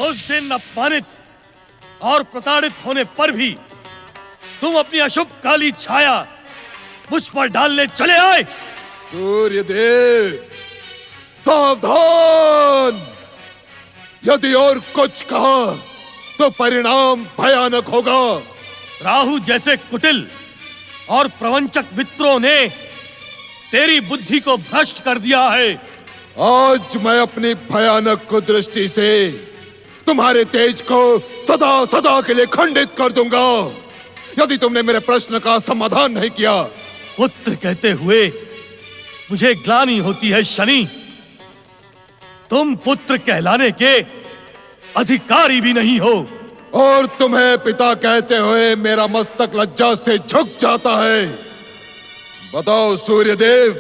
उस दिन अपमानित और प्रताड़ित होने पर भी तुम अपनी अशुभ काली छाया मुझ पर डालने चले आए। सूर्यदेव सावधान, यदि और कुछ कहा तो परिणाम भयानक होगा। राहु जैसे कुटिल और प्रवंचक मित्रों ने तेरी बुद्धि को भ्रष्ट कर दिया है। आज मैं अपनी भयानक कुदृष्टि से तुम्हारे तेज को सदा सदा के लिए खंडित कर दूंगा यदि तुमने मेरे प्रश्न का समाधान नहीं किया। पुत्र कहते हुए मुझे ग्लानि होती है शनि। तुम पुत्र कहलाने के अधिकारी भी नहीं हो और तुम्हें पिता कहते हुए मेरा मस्तक लज्जा से झुक जाता है। बताओ सूर्यदेव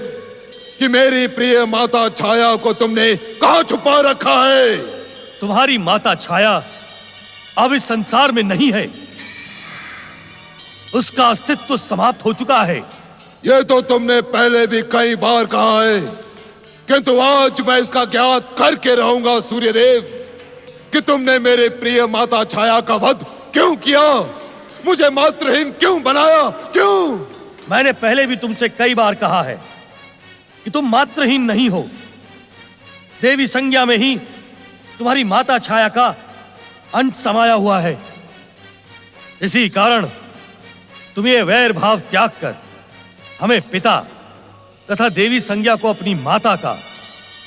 कि मेरी प्रिय माता छाया को तुमने कहां छुपा रखा है? तुम्हारी माता छाया अब इस संसार में नहीं है, उसका अस्तित्व समाप्त हो चुका है। यह तो तुमने पहले भी कई बार कहा है, किंतु आज मैं इसका ज्ञात करके रहूंगा सूर्यदेव कि तुमने मेरे प्रिय माता छाया का वध क्यों किया, मुझे मात्रहीन क्यों बनाया, क्यों? मैंने पहले भी तुमसे कई बार कहा है कि तुम मात्रहीन नहीं हो। देवी संज्ञा में ही तुम्हारी माता छाया का अंश समाया हुआ है। इसी कारण तुम ये वैर भाव त्याग कर हमें पिता तथा देवी संज्ञा को अपनी माता का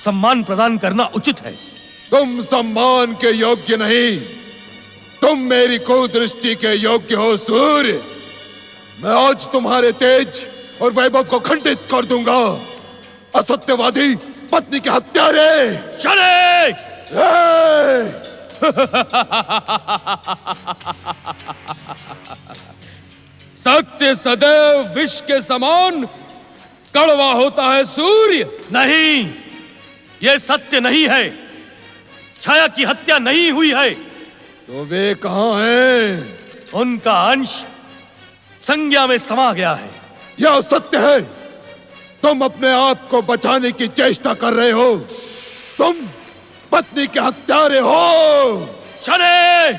सम्मान प्रदान करना उचित है। तुम सम्मान के योग्य नहीं, तुम मेरी कुदृष्टि के योग्य हो सूर्य। मैं आज तुम्हारे तेज और वैभव को खंडित कर दूंगा। असत्यवादी पत्नी के हत्यारे चले। सत्य सदैव विष के समान कड़वा होता है सूर्य। नहीं, यह सत्य नहीं है। छाया की हत्या नहीं हुई है। तो वे कहां हैं? उनका अंश संज्ञा में समा गया है। यह सत्य है। तुम अपने आप को बचाने की चेष्टा कर रहे हो। तुम पत्नी के हत्यारे हो। चले।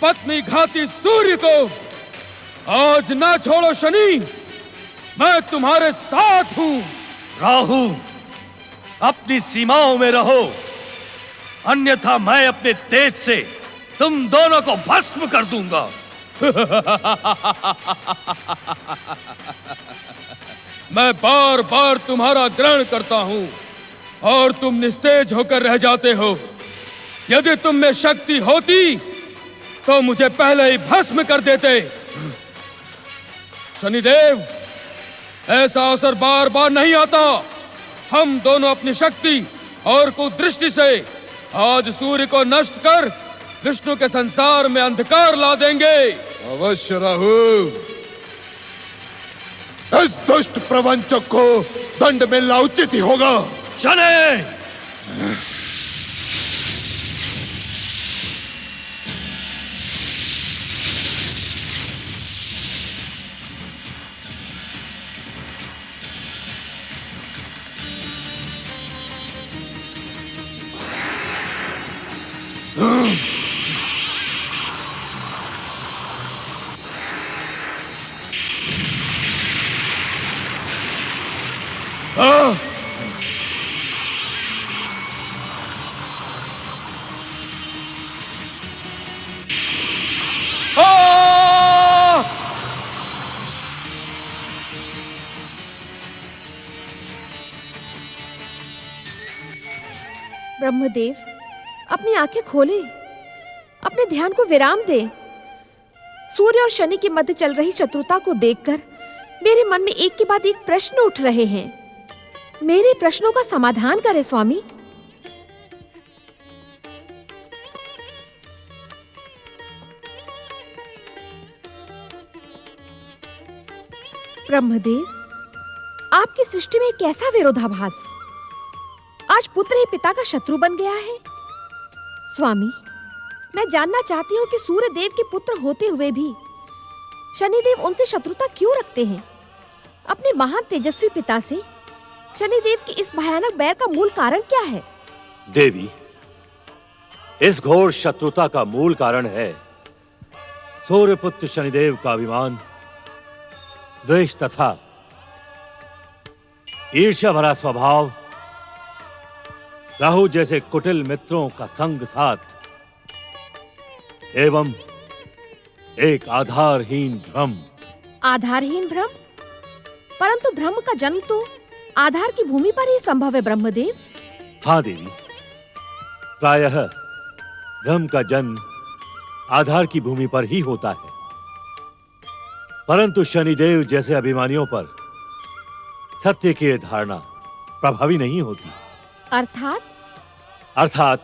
पत्नी घाती सूर्य को आज ना छोड़ो शनि, मैं तुम्हारे साथ हूं। राहु, अपनी सीमाओं में रहो, अन्यथा मैं अपने तेज से तुम दोनों को भस्म कर दूंगा। मैं बार बार तुम्हारा ग्रहण करता हूं और तुम निस्तेज होकर रह जाते हो। यदि तुम में शक्ति होती तो मुझे पहले ही भस्म कर देते। शनिदेव, ऐसा अवसर बार बार नहीं आता। हम दोनों अपनी शक्ति और कुदृष्टि से आज सूर्य को नष्ट कर विष्णु के संसार में अंधकार ला देंगे। अवश्य राहु, इस दुष्ट प्रवंचक को दंड मिलना उचित ही होगा। चले। ब्रह्मदेव, अपनी आंखें खोले, अपने ध्यान को विराम दे। सूर्य और शनि के मध्य चल रही शत्रुता को देखकर मेरे मन में एक के बाद एक प्रश्न उठ रहे हैं। मेरे प्रश्नों का समाधान करें स्वामी। ब्रह्मदेव, आपकी सृष्टि में कैसा विरोधाभास। आज पुत्र ही पिता का शत्रु बन गया है। स्वामी, मैं जानना चाहती हूँ कि सूर्य देव के पुत्र होते हुए भी शनिदेव उनसे शत्रुता क्यों रखते हैं। अपने महान तेजस्वी पिता से शनिदेव की इस भयानक बैर का मूल कारण क्या है? देवी, इस घोर शत्रुता का मूल कारण है सूर्यपुत्र शनिदेव का अभिमान, द्वेष तथा ईर्ष्या भरा स्वभाव, राहु जैसे कुटिल मित्रों का संग साथ एवं एक आधारहीन भ्रम। आधारहीन भ्रम? परंतु भ्रम का जन्म तो आधार की भूमि पर ही संभव है ब्रह्मदेव। हाँ देवी, प्रायः भ्रम का जन्म आधार की भूमि पर ही होता है, परंतु शनिदेव जैसे अभिमानियों पर सत्य की धारणा प्रभावी नहीं होती। अर्थात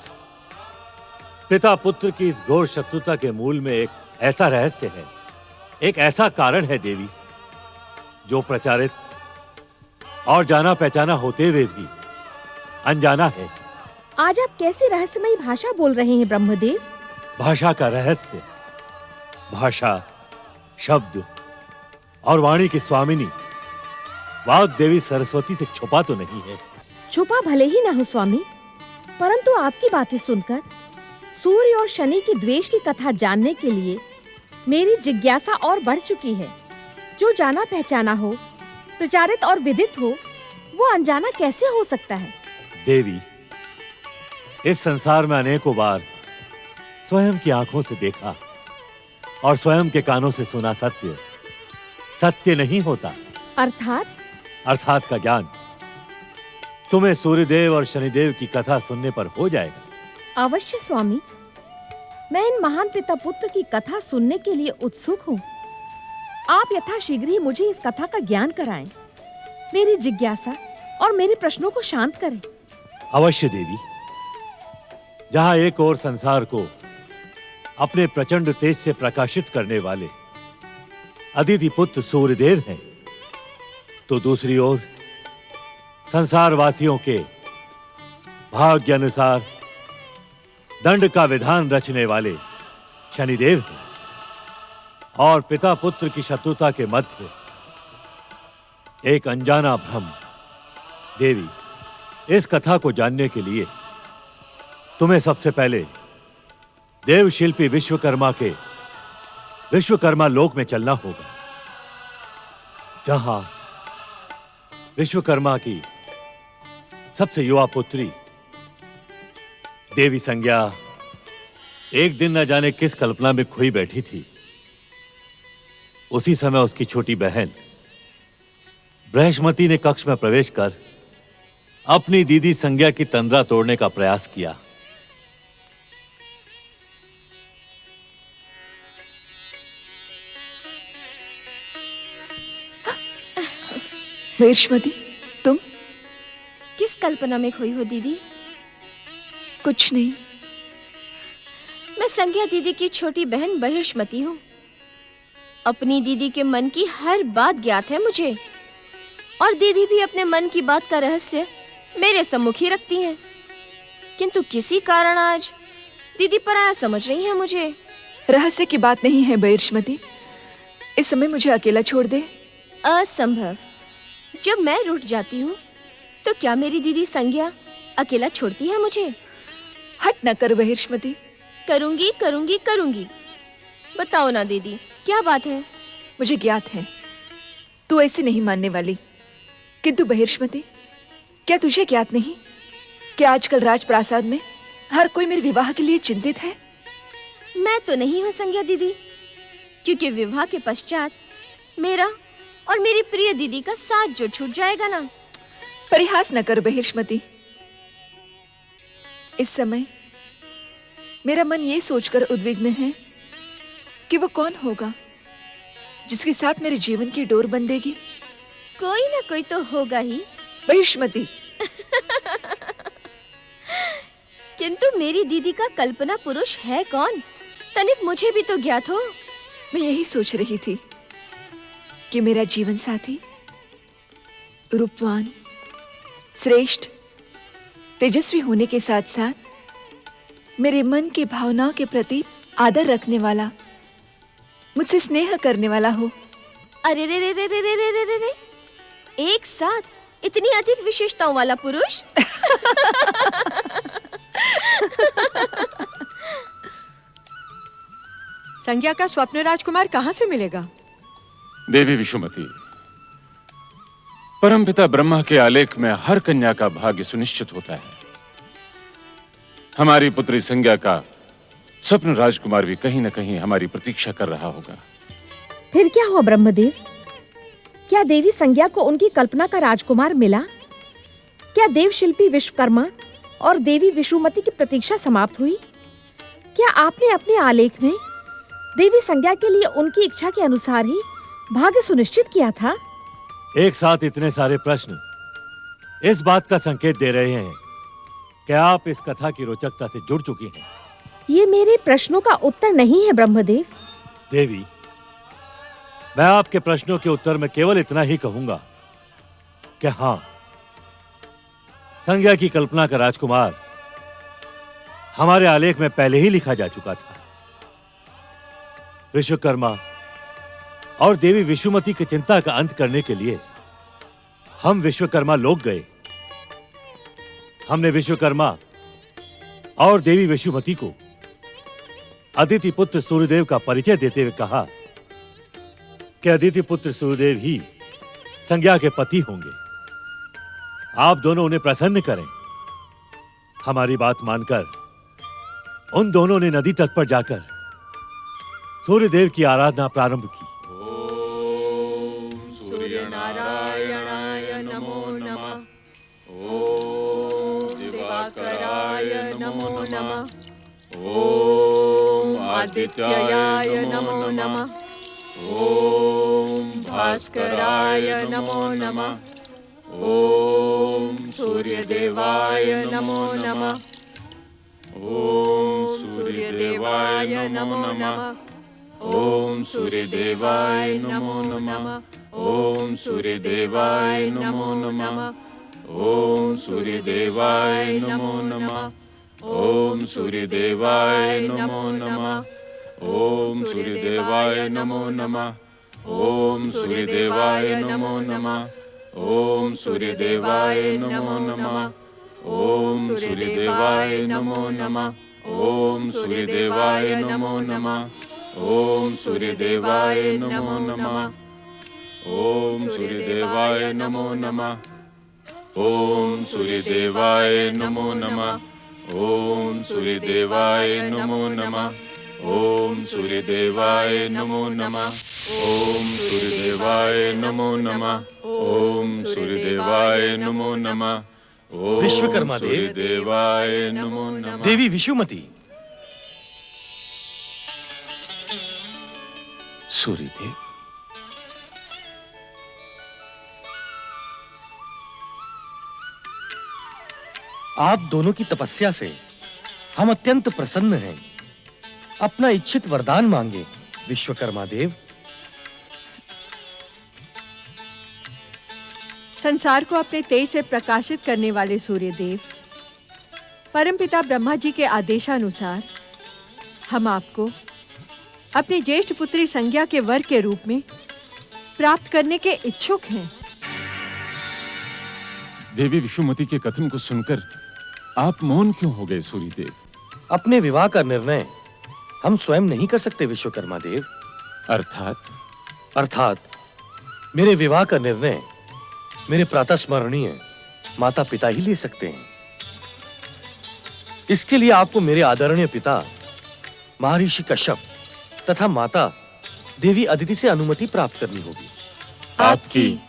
पिता पुत्र की इस घोर शत्रुता के मूल में एक ऐसा रहस्य है, एक ऐसा कारण है देवी, जो प्रचारित और जाना पहचाना होते हुए भी अनजाना है। आज आप कैसी रहस्यमयी भाषा बोल रहे हैं ब्रह्मदेव? भाषा का रहस्य, भाषा, शब्द और वाणी की स्वामिनी वाग देवी सरस्वती से छुपा तो नहीं है। छुपा भले ही ना हो स्वामी, परंतु आपकी बातें सुनकर सूर्य और शनि की द्वेष की कथा जानने के लिए मेरी जिज्ञासा और बढ़ चुकी है। जो जाना पहचाना हो, प्रचारित और विदित हो, वो अनजाना कैसे हो सकता है? देवी, इस संसार में अनेकों बार स्वयं की आंखों से देखा और स्वयं के कानों से सुना सत्य सत्य नहीं होता। अर्थात का ज्ञान तुम्हें सूर्यदेव और शनिदेव की कथा सुनने पर हो जाएगा। अवश्य स्वामी, मैं इन महान पिता पुत्र की कथा सुनने के लिए उत्सुक हूँ। आप यथाशीघ्र ही मुझे इस कथा का ज्ञान कराएं, मेरी जिज्ञासा और मेरे प्रश्नों को शांत करें। अवश्य देवी। जहां एक ओर संसार को अपने प्रचंड तेज से प्रकाशित करने वाले अदिति पुत्र सूर्यदेव हैं, तो दूसरी ओर संसार वासियों के भाग्य अनुसार दंड का विधान रचने वाले शनिदेव हैं। और पिता पुत्र की शत्रुता के मध्य एक अनजाना भ्रम। देवी, इस कथा को जानने के लिए तुम्हें सबसे पहले देव शिल्पी विश्वकर्मा के विश्वकर्मा लोक में चलना होगा, जहां विश्वकर्मा की सबसे युवा पुत्री देवी संज्ञा एक दिन न जाने किस कल्पना में खोई बैठी थी। उसी समय उसकी छोटी बहन बृहस्पति ने कक्ष में प्रवेश कर अपनी दीदी संज्ञा की तंद्रा तोड़ने का प्रयास किया। बृहस्पति, तुम? किस कल्पना में खोई हो दीदी? कुछ नहीं। मैं संज्ञा दीदी की छोटी बहन बृहस्पति हूँ। अपनी दीदी के मन की हर बात ज्ञात है मुझे, और दीदी भी अपने मन की बात का रहस्य मेरे सम्मुख ही रखती हैं। किंतु किसी कारण आज दीदी पराया समझ रही है मुझे। रहस्य की बात नहीं है बृहस्पति, इस समय मुझे अकेला छोड़ दे। असंभव। जब मैं रूठ जाती हूँ तो क्या मेरी दीदी संज्ञा अकेला छोड़ती है मुझे? हट न कर बृहस्पति। करूंगी करूंगी करूंगी। बताओ ना दीदी, क्या बात है? मुझे ज्ञात है तू ऐसे नहीं मानने वाली, किंतु बृहस्पति, क्या तुझे ज्ञात नहीं कि आजकल राजप्रासाद में हर कोई मेरे विवाह के लिए चिंतित है? मैं तो नहीं हूँ संज्ञा दीदी, क्योंकि विवाह के पश्चात मेरा और मेरी प्रिय दीदी का साथ जो छूट जाएगा ना। परिहास न कर बृहस्पति। इस समय मेरा मन ये सोचकर उद्विग्न है कि वो कौन होगा जिसके साथ मेरे जीवन की डोर बंधेगी। कोई ना कोई तो होगा ही बृहस्पति। किंतु मेरी दीदी का कल्पना पुरुष है कौन? तनिक मुझे भी तो ज्ञात हो। मैं यही सोच रही थी कि मेरा जीवन साथी रूपवान, श्रेष्ठ, तेजस्वी होने के साथ साथ मेरे मन के भावनाओं के प्रति आदर रखने वाला, मुझसे स्नेह करने वाला हो। अरे रे रे रे रे रे रे रे रे, एक साथ इतनी अधिक विशेषताओं वाला पुरुष? संज्ञा का स्वप्न राजकुमार कहाँ से मिलेगा? देवी विशुमती, परमपिता ब्रह्मा के आलेख में हर कन्या का भाग्य सुनिश्चित होता है। हमारी पुत्री संज्ञा का स्वप्न राजकुमार भी कहीं न कहीं हमारी प्रतीक्षा कर रहा होगा। फिर क्या हुआ ब्रह्मदेव? क्या देवी संज्ञा को उनकी कल्पना का राजकुमार मिला? क्या देव शिल्पी विश्वकर्मा और देवी विशुमती की प्रतीक्षा समाप्त हुई? क्या आपने अपने आलेख में देवी संज्ञा के लिए उनकी इच्छा के अनुसार ही भाग्य सुनिश्चित किया था? एक साथ इतने सारे प्रश्न इस बात का संकेत दे रहे हैं कि आप इस कथा की रोचकता से जुड़ चुकी हैं। ये मेरे प्रश्नों का उत्तर नहीं है ब्रह्मदेव। देवी, मैं आपके प्रश्नों के उत्तर में केवल इतना ही कहूंगा कि हाँ, संज्ञा की कल्पना का राजकुमार हमारे आलेख में पहले ही लिखा जा चुका था। विश्वकर्मा और देवी विशुमती की चिंता का अंत करने के लिए हम विश्वकर्मा लोग गए। हमने विश्वकर्मा और देवी विशुमती को अदिति पुत्र सूर्यदेव का परिचय देते हुए कहा कि अदिति पुत्र सूर्यदेव ही संज्ञा के पति होंगे। आप दोनों उन्हें प्रसन्न करें। हमारी बात मानकर उन दोनों ने नदी तट पर जाकर सूर्यदेव की आराधना प्रारंभ की। सूर्य नारायणाय नमो नमः। ओम दिवाकराय नमो नमः। ओम आदित्याय नमो नमः। ओम भास्कराय नमो नमः। ओम सूर्यदेवाय नमो नमः। ओम सूर्यदेवाय नमो नमः। ओम सूर्यदेवाय नमो नमः। ओम सूर्यदेवाय नमो नमः। ओम सूर्यदेवाय नमो नमः। ओम सूर्यदेवाय नमो नमः। ओम सूर्यदेवाय नमो नमः। ओम सूर्यदेवाय नमो नमः। ओम सूर्यदेवाय नमो नमः। ओम सूर्यदेवाय नमो नमः। ओम सूर्यदेवाय नमो नमः। ओम सूर्यदेवाय नमो नमः। ओम सूर्यदेवाय नमो नमः। ओम सूर्यदेवाय नमो नमः। ओम सूर्यदेवाय नमो नमः। ओम सूर्यदेवाय नमो नमः। ओम सूर्यदेवाय नमो नमः। ओम सूर्यदेवाय नमो नमः। ओम विश्वकर्मा देव, सूर्यदेवाय नमो नमः। देवी विशुमती, सूर्यदेव, आप दोनों की तपस्या से हम अत्यंत प्रसन्न हैं। अपना इच्छित वरदान मांगे विश्वकर्मा देव। संसार को अपने तेज से प्रकाशित करने वाले सूर्यदेव, परमपिता ब्रह्मा जी के आदेशानुसार हम आपको अपनी ज्येष्ठ पुत्री संज्ञा के वर के रूप में प्राप्त करने के इच्छुक हैं। देवी विशुमती के कथन को सुनकर आप मौन क्यों हो गए सूर्यदेव? अपने विवाह का निर्णय हम स्वयं नहीं कर सकते विश्वकर्मा देव। अर्थात मेरे विवाह का निर्णय मेरे प्रातः स्मरणीय माता पिता ही ले सकते हैं। इसके लिए आपको मेरे आदरणीय पिता महर्षि कश्यप तथा माता देवी अदिति से अनुमति प्राप्त करनी होगी। आपकी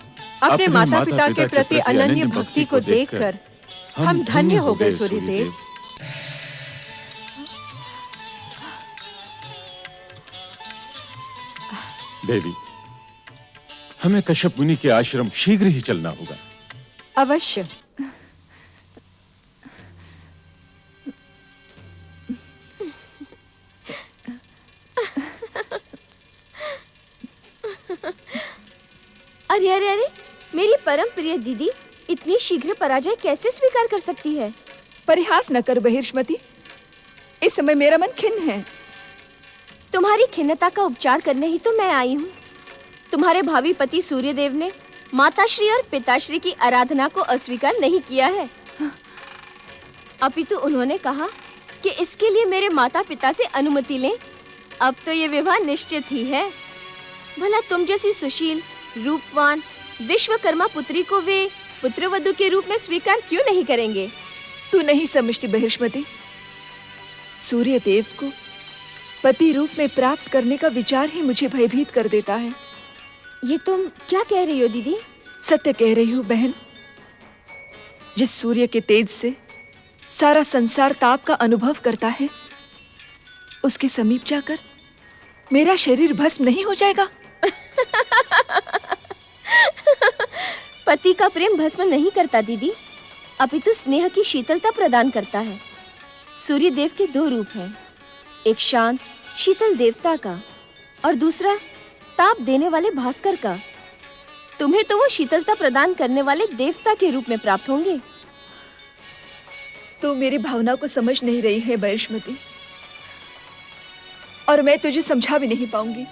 अपने माता पिता के प्रति अनन्य भक्ति को देखकर हम धन्य हो गए सूर्यदेव। देवी, हमें कश्यप मुनि के आश्रम शीघ्र ही चलना होगा। अवश्य। अरे अरे अरे, मेरी परम प्रिय दीदी इतनी शीघ्र पराजय कैसे स्वीकार कर सकती है? परिहास न कर बहिर्ष्मति, इस समय मेरा मन खिन्न है। तुम्हारी खिन्नता का उपचार करने ही तो मैं आई हूँ। तुम्हारे भावी पति सूर्यदेव ने माताश्री और पिताश्री की आराधना को अस्वीकार नहीं किया है, अपितु उन्होंने कहा कि इसके लिए मेरे माता पिता से अनुमति लें अब तो ये विवाह निश्चित ही है। भला तुम जैसी सुशील, रूपवान, विश्वकर्मा पुत्री को वे पुत्रवधु के रूप में स्वीकार क्यों नहीं करेंगे? तू नहीं समझती बहिष्मति, सूर्य देव को पति रूप में प्राप्त करने का विचार ही मुझे भयभीत कर देता है। ये तुम क्या कह रही हो दीदी? सत्य कह रही हूँ बहन। जिस सूर्य के तेज से सारा संसार ताप का अनुभव करता है, उसके समीप जाकर मेरा शरीर भस्म नहीं हो जाएगा? पति का प्रेम भस्म नहीं करता दीदी, अपितु स्नेह की शीतलता प्रदान करता है। सूर्य देव के दो रूप हैं, एक शांत शीतल देवता का और दूसरा ताप देने वाले भास्कर का। तुम्हें तो वो शीतलता प्रदान करने वाले देवता के रूप में प्राप्त होंगे। तू मेरी भावनाओं को समझ नहीं रही है बहिष्मति, और मैं तुझे समझा भी नहीं पाऊंगी।